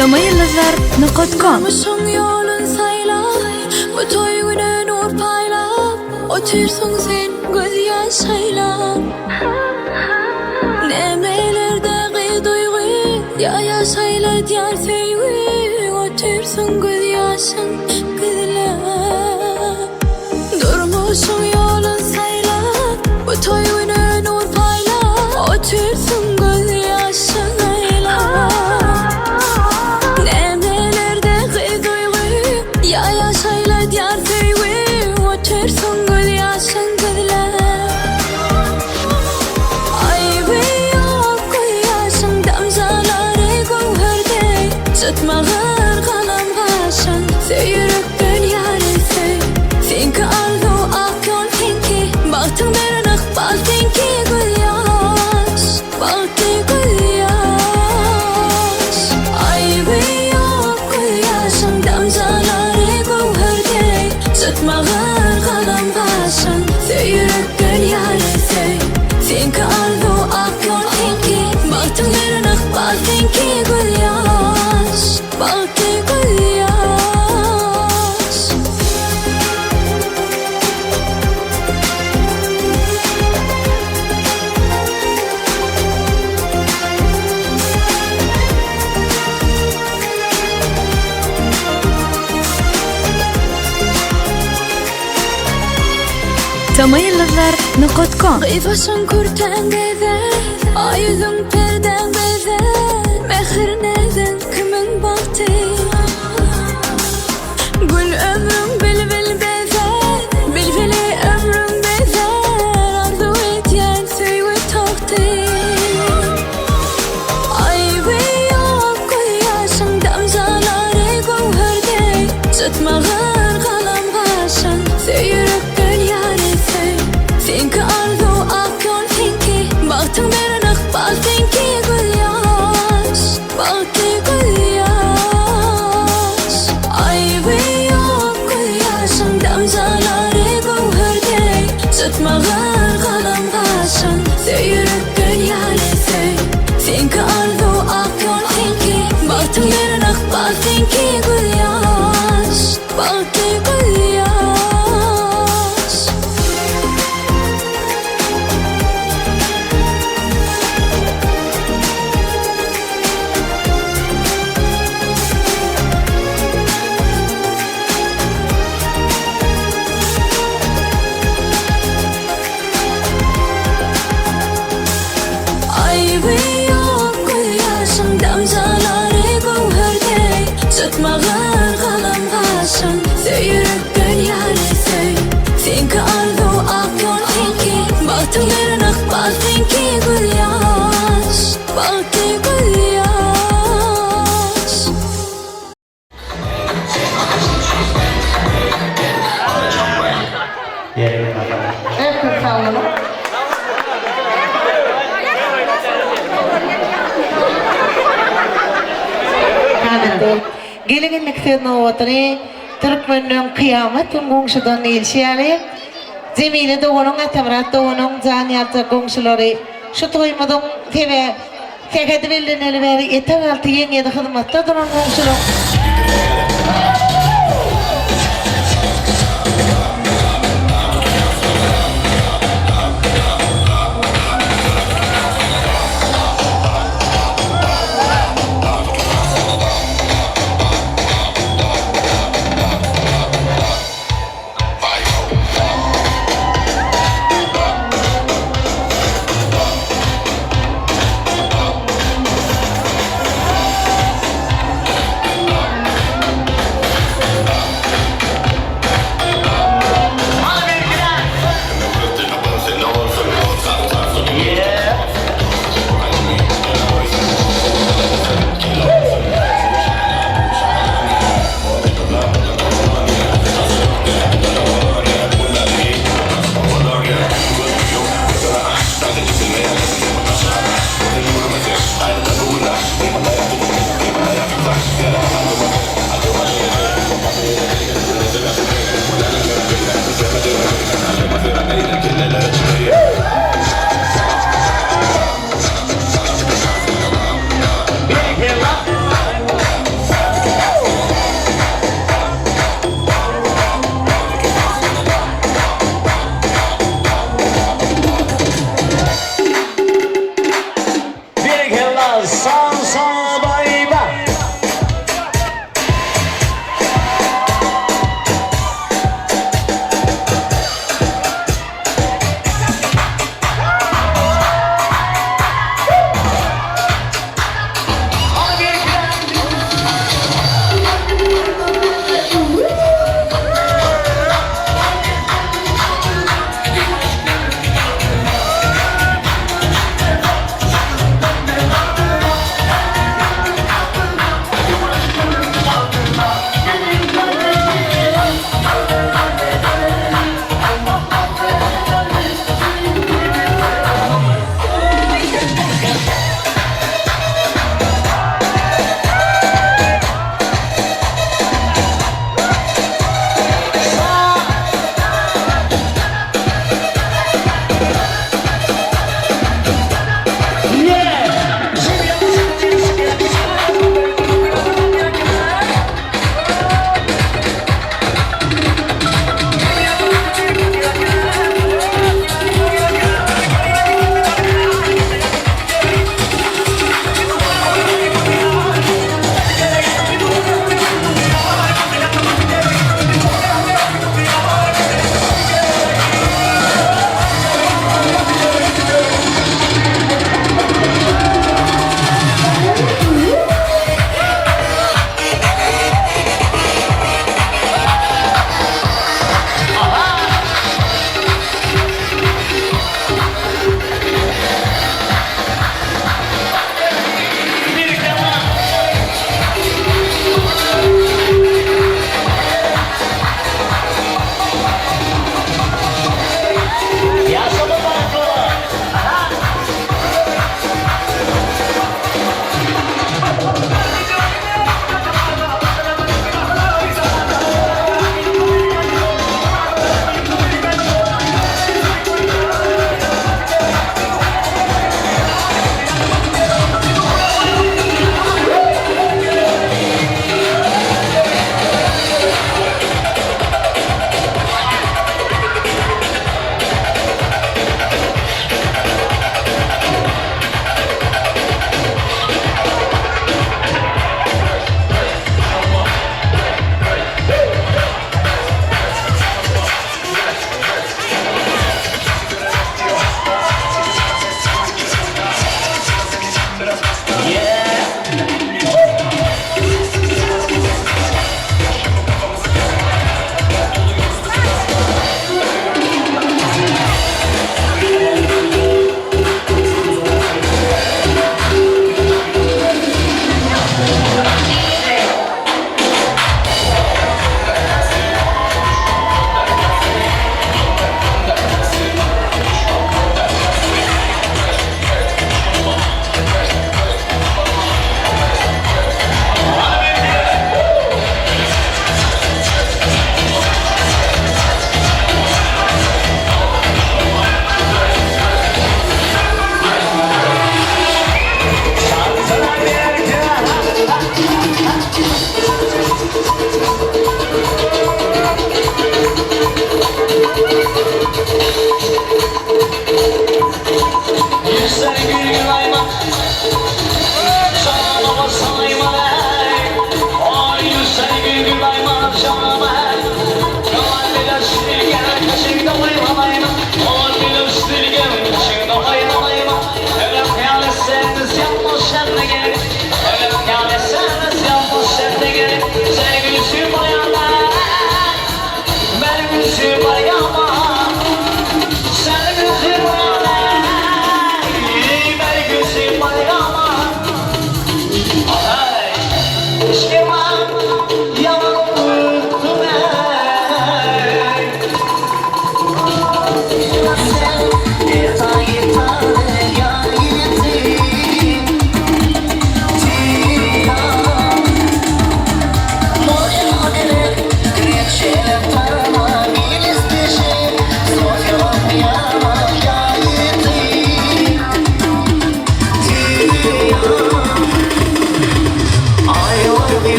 Tama yıldızlar.com Durmuşsun yolun sayla, bu toy güne nur paylap, otursun sen göz yaşayla. Nemelerdeki duygu, ya yaşayla diyar sevgi, otursun göz yaşın kızla. Durmuşsun yolun sayla, bu toy güne nur paylap, otursun göz yaşayla. Ya yaşayla diyar sevgi, otursun göz yaşın kızla. Ay bir yok göz yaşın, damzaları gövherde, çıtmağır kalam kaşın, seyirip dünyarı sev. Finki arzu ak yol finki, baktın berinaq bal finki göz yaş, baktı göz yaş. Ay bir yok göz yaşın, damzaları çıtmağır kalam kaşın, seyirip dünyarı sev. Finki arzu ak yol finki, baktın berinaq bal finki göz yaş, baktı göz yaş. Tama yıldızlar.com Kıyfaşın kurten bezer, ay yüzün perden bezer. Mehir nezen kimin baktı? Gül ömrüm bilbil bezer, bilbili ömrüm bezer. Arzu etyen sevgi taktı. Ay bir yok göz yaşın, damzaları gövherde, çıtmağır kalam kaşın, seyirip dünyarı sev. Finki arzu ak yol finki, baktın berinaq bal finki göz yaş, baktı göz yaş. Ay bir yok göz yaşın, damzaları gövherde, çıtmağır kalam kaşın, seyirip dünyarı sev. Finki arzu ak yol finki, baktın berinaq bal finki göz yaş, baktı göz yaş. Ay bir yok göz yaşın, damzaları gövherde, çıtmağır kalam kaşın, seyirip dünyarı sev. Finki arzu ak yol finki, baktın berinaq bal finki göz yaş, baktı göz yaş. Evet, sağ olun. Gelin Noksanotri, Türkmen'in kıyamet gongşudan ilşiyali. Cemile doğunun atamrat doğunun caniyatı gongşuları. Şu toymadın teve tekedi bildiğini veri yeter altı yengede hizmette duran gongşular. Sansa Bayba.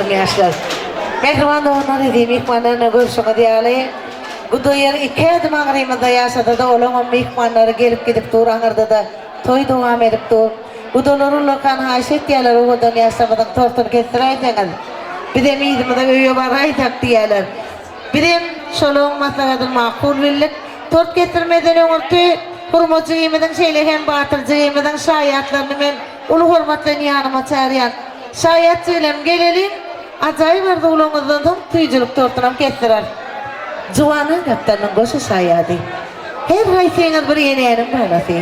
Sağolun yaşlar. Mehriban doğanlar edeyim ihmanlarına görüşüne diyali. Bu doyar iki adım ağrıyımda yaşadı da olan ihmanları gelip gidip duranırdı da toy devam edip dur. Bu doların lokan haşet diyorlar o kadar yaşamadan tortur kestiraydılar. Bir de midimi de öyle baraydık diyorlar. Bir de şolun maslakadır makul billik. Tort getirmeden öğürtü hurmatçı yemeden şeyle hem batırcı yemeden şayatlarını ben ulu hurmatla yanıma çağırayan. Şayat söylem gelelim. Acayip vardı ulağımızdan tam tüycülük tortunam kestirer. Juvanın kaptanın koşu şayadı. Her haysiyeğiniz bir yeneğinin bağlası.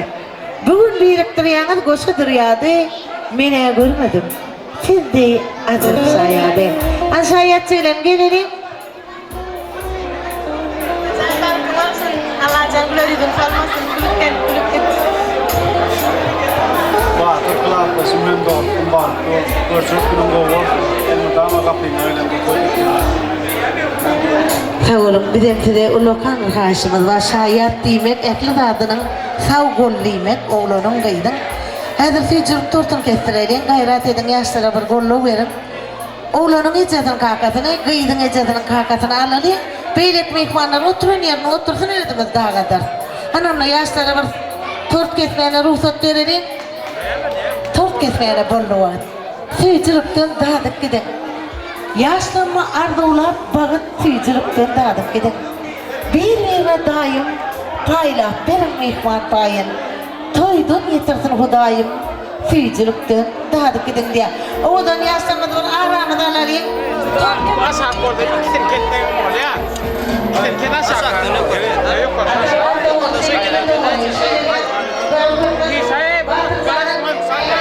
Bugün biriktiriyeniz koşu duruyordu. Mene görmedim. Siz de acayip şayadı. An şayat söylem gelelim. Wah, terkelap, semen dor, kembang, berjut gunung gowo, yang utama kapingnya yang berkulit. Sağ olun, bir de ulukan arkadaşımız var. Şayat demek, ekli adının savgol demek, oğlanın gaydın. Hazır tüycülük tortun kestirelim, gayret edin, yaşlara bir gollu verin. Oğlanın icadının kakatını, gaydın icadının kakatını alalım. Beylik mekmanlar oturun yerine otursun edimiz daha kadar. Hanımla yaşlara bir tort kesmeyene ruhsat verelim. Tort kesmeyene gollu var. Tüycülükten daha da gidin. Yaşlanma ardılar bağıt tüycülükten daha da gidin. Bir yerine daim payla benim mekman payın. Toydun yetirsin hudayım. Tüycülükten daha da gidin diye. Oğlan yaşlanmadan aramıdan alayım. Masak orada ikisini kettiğin var ya. İkisini masak. Ayo kok. Saya barang saya.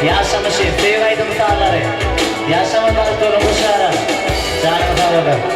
Yaşamışı, sevgaydım sağları. Yaşamadan durmuş ara. Canım sağlığı.